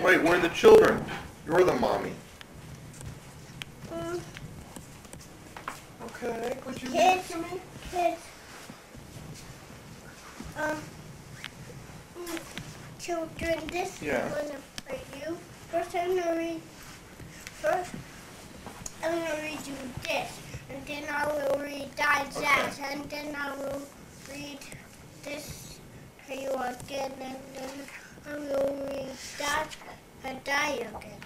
Wait, we're the children. You're the mommy. Okay, could you read it to me? Kids. Children, this is one for you. First, I'm gonna read you this, and then I will read that, and then I will read this for you again, and then I will read that and die again.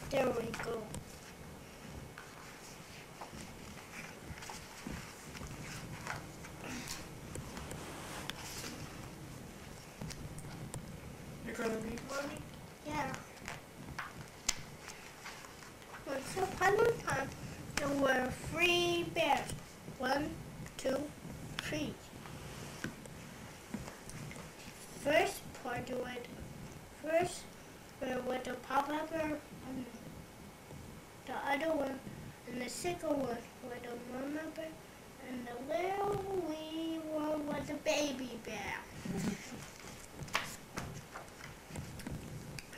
There we go. You're gonna read, Mommy? Yeah. Once upon a time, there were 3 bears. 1, 2, 3. First bear with the papa bear, and the other one, and the second one with the mama bear, and the little wee one was a baby bear.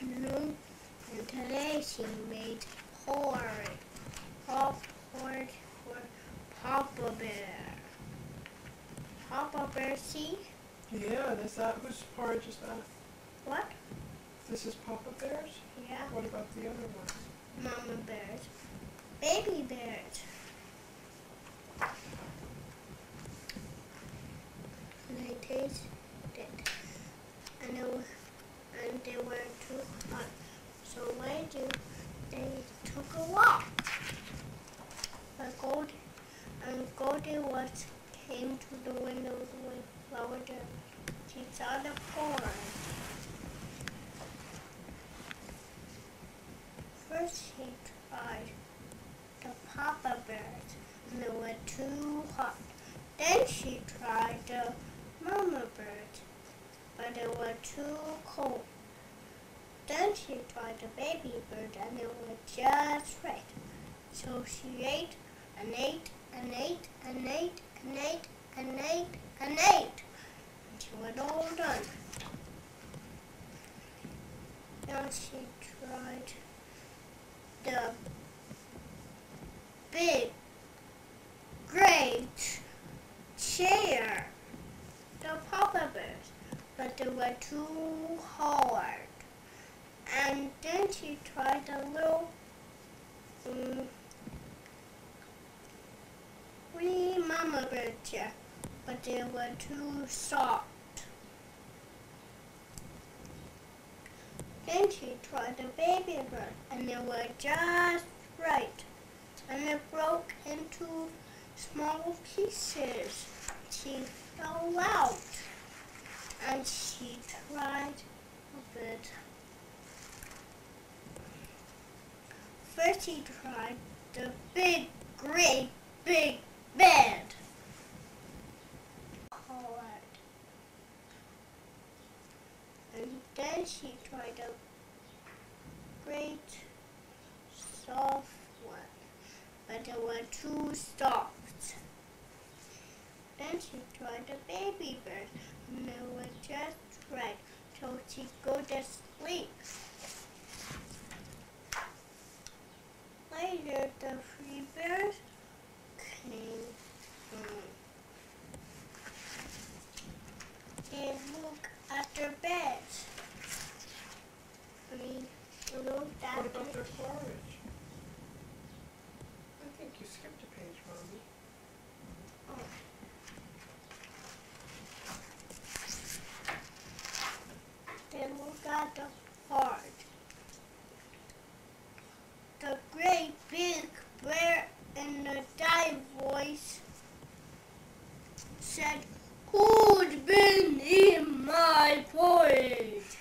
And today she made porridge. Porridge for Papa Bear. Papa Bear, see? Yeah, is that, whose porridge is that? What? This is Papa Bear's? Yeah. What about the other ones? Mama Bears. Baby Bears. And I tasted it. And they were too hot. So what they took a walk. Goldie came to the window with Flowers. She saw the forest. First she tried the Papa Bears, and they were too hot. Then she tried the Mama Bears, but they were too cold. Then she tried the Baby Bird, and they were just right. So she ate and ate and ate and ate and ate and ate and ate until it all done. Then she tried the big, great chair, the Papa Bears, but they were too hard. And then she tried a little wee Mama Bear chair, but they were too soft. Then she tried the Baby Bird, and they were just right. And it broke into small pieces. She fell out, and she tried a bit. First she tried the big, great, big bed. Hard. And then she tried a great, soft one, but they were too soft. Then she tried the Baby Bird, and they were just right, so she go to sleep. Later, the 3 bears came and looked at their beds. What about their porridge? I think you skipped a page, Mommy. Oh. They looked at the porridge. The great big bear in the die voice said, "Who's been in my porridge?"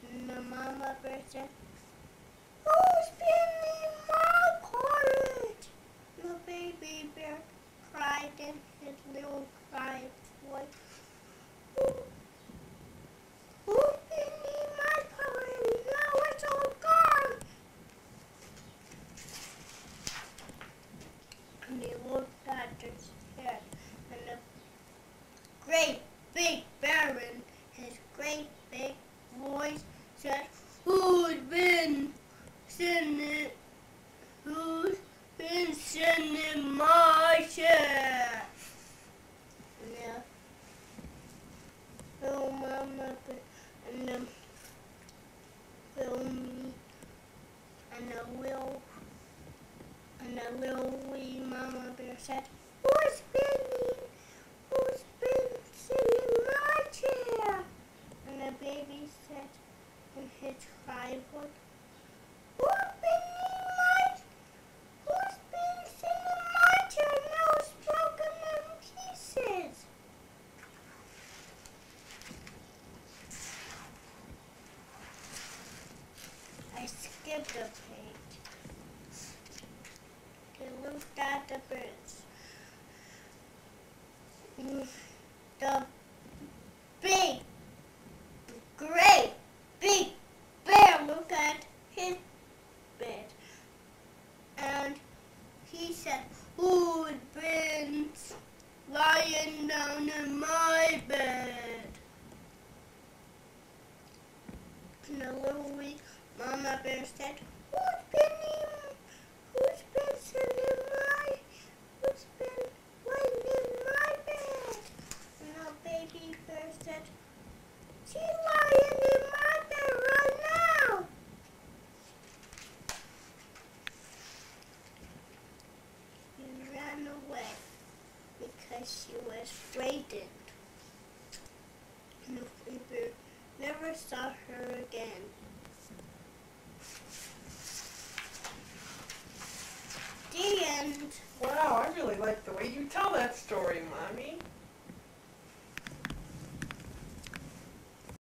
And the Mama Bear said, "Who's been in my porridge?" And the Baby Bear cried in his little cry voice, "Who's been in my porridge? Now it's all gone." And he looked at chair. And the little mama bear and the little me and the little wee mama bear said, who's been sitting in my chair? And the baby said in his tribal, who's been sitting in my chair? Now it's broken in pieces. I skipped a page. I looked at the birds. The big, great, big bear looked at his bed. And he said, who's been lying down in my bed? And the little wee mama bear said, who's been lying in my bed? And the baby bear said, she's lying in my bed right now. He ran away because she was frightened. And the bear never saw her again. The end. Wow, I really like the way you tell that story, Mommy.